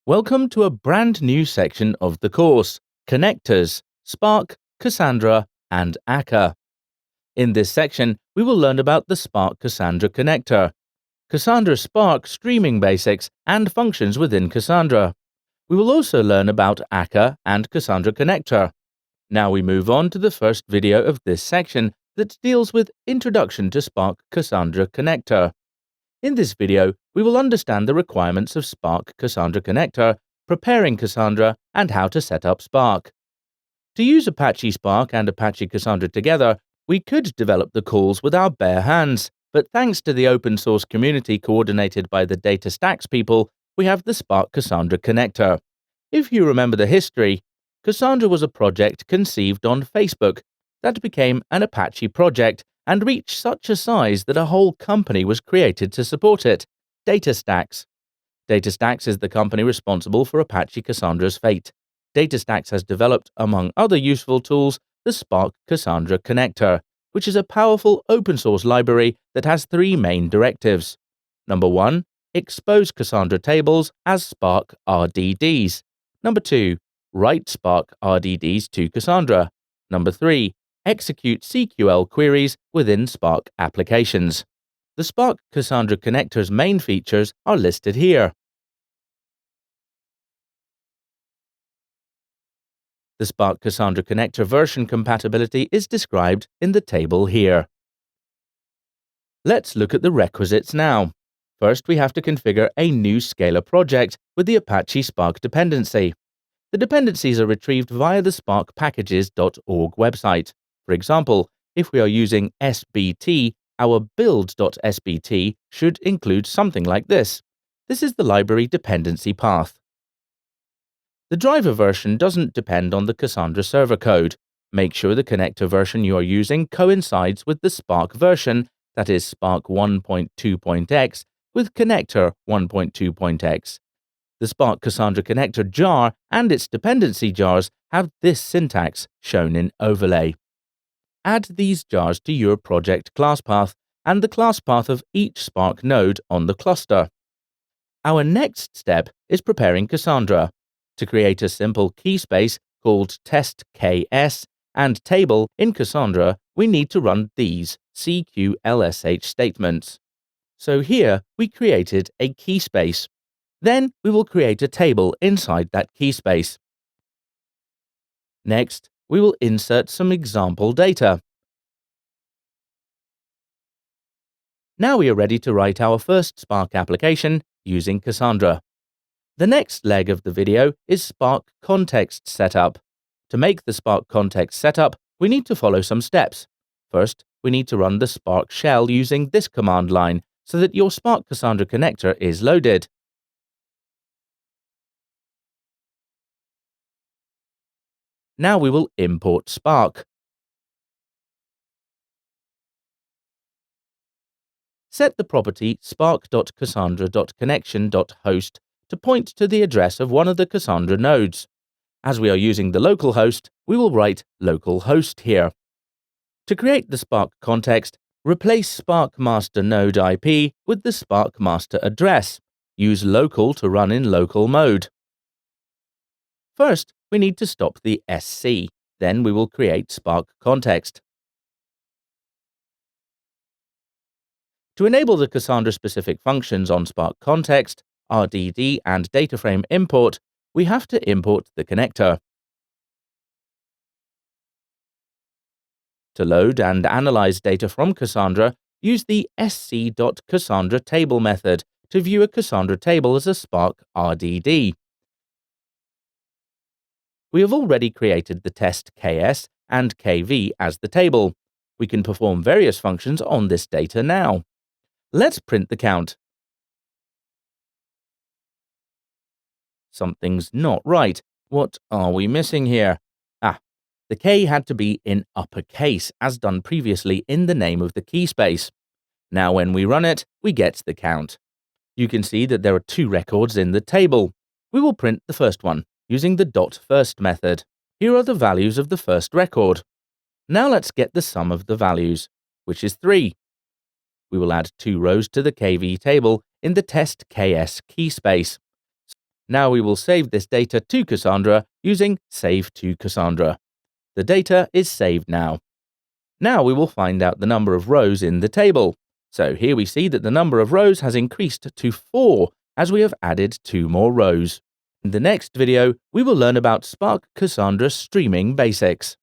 Welcome to a brand new section of the course, Connectors, Spark, Cassandra, and Akka. In this section, we will learn about the Spark Cassandra connector, Cassandra Spark streaming basics and functions within Cassandra. We will also learn about Akka and Cassandra connector. Now we move on to the first video of this section that deals with Introduction to Spark Cassandra connector. In this video, we will understand the requirements of Spark Cassandra connector, preparing Cassandra, and how to set up Spark. To use Apache Spark and Apache Cassandra together, we could develop the calls with our bare hands, but thanks to the open source community coordinated by the DataStax people, we have the Spark Cassandra connector. If you remember the history, Cassandra was a project conceived on Facebook that became an Apache project and reached such a size that a whole company was created to support it, DataStax. DataStax is the company responsible for Apache Cassandra's fate. DataStax has developed, among other useful tools, the Spark Cassandra connector, which is a powerful open-source library that has three main directives. Number 1, expose Cassandra tables as Spark RDDs. Number 2, write Spark RDDs to Cassandra. Number 3, execute CQL queries within Spark applications. The Spark Cassandra connector's main features are listed here. The Spark Cassandra connector version compatibility is described in the table here. Let's look at the requisites now. First, we have to configure a new Scala project with the Apache Spark dependency. The dependencies are retrieved via the sparkpackages.org website. For example, if we are using SBT, our build.sbt should include something like this. This is the library dependency path. The driver version doesn't depend on the Cassandra server code. Make sure the connector version you are using coincides with the Spark version, that is Spark 1.2.x, with connector 1.2.x. The Spark Cassandra connector jar and its dependency jars have this syntax shown in overlay. Add these jars to your project class path and the class path of each Spark node on the cluster. Our next step is preparing Cassandra. To create a simple key space called test_ks and table in Cassandra, we need to run these CQLSH statements. So here we created a key space. Then we will create a table inside that key space. Next, we will insert some example data. Now we are ready to write our first Spark application using Cassandra. The next leg of the video is Spark context setup. To make the Spark context setup, we need to follow some steps. First, we need to run the Spark shell using this command line so that your Spark Cassandra connector is loaded. Now we will import Spark. Set the property spark.cassandra.connection.host to point to the address of one of the Cassandra nodes. As we are using the local host, we will write localhost here. To create the Spark context, replace Spark master node IP with the Spark master address. Use local to run in local mode. First, we need to stop the SC. Then we will create Spark context. To enable the Cassandra-specific functions on Spark context, RDD and data frame import, we have to import the connector. To load and analyze data from Cassandra, use the sc.cassandra table method to view a Cassandra table as a Spark RDD. We have already created the test KS and KV as the table. We can perform various functions on this data now. Let's print the count. Something's not right. What are we missing here? The K had to be in uppercase as done previously in the name of the key space. Now when we run it, we get the count. You can see that there are two records in the table. We will print the first one using the .first method. Here are the values of the first record. Now let's get the sum of the values, which is 3. We will add 2 rows to the KV table in the test KS key space. Now we will save this data to Cassandra using Save to Cassandra. The data is saved now. Now we will find out the number of rows in the table. So here we see that the number of rows has increased to 4 as we have added 2 more rows. In the next video, we will learn about Spark Cassandra streaming basics.